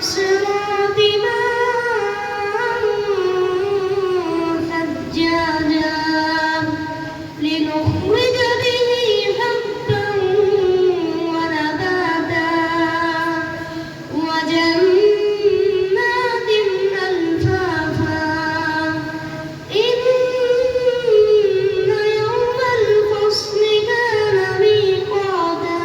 صراط ماء ثجاجا لنخرج به حبا ونباتا وجنات ألفافا إن يوم الفصل كان ميقاتا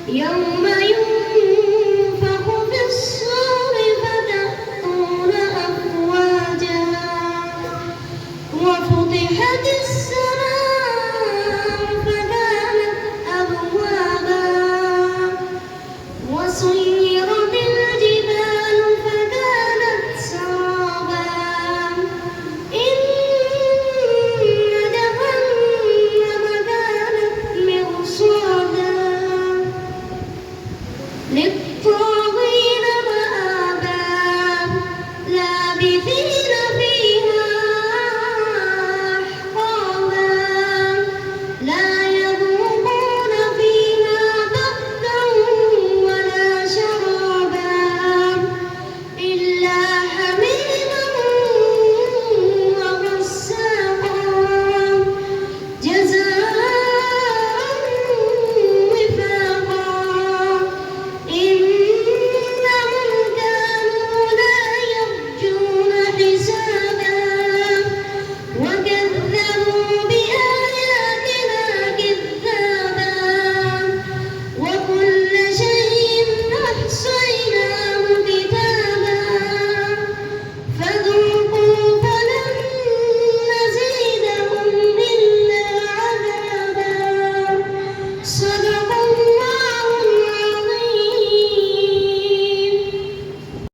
يوم ينفخ في الصور فتأتون أفواجا وفتحت السماء فكانت أبوابا وسيرت الجبال فكانت سرابا إن جهنم كانت مرصادا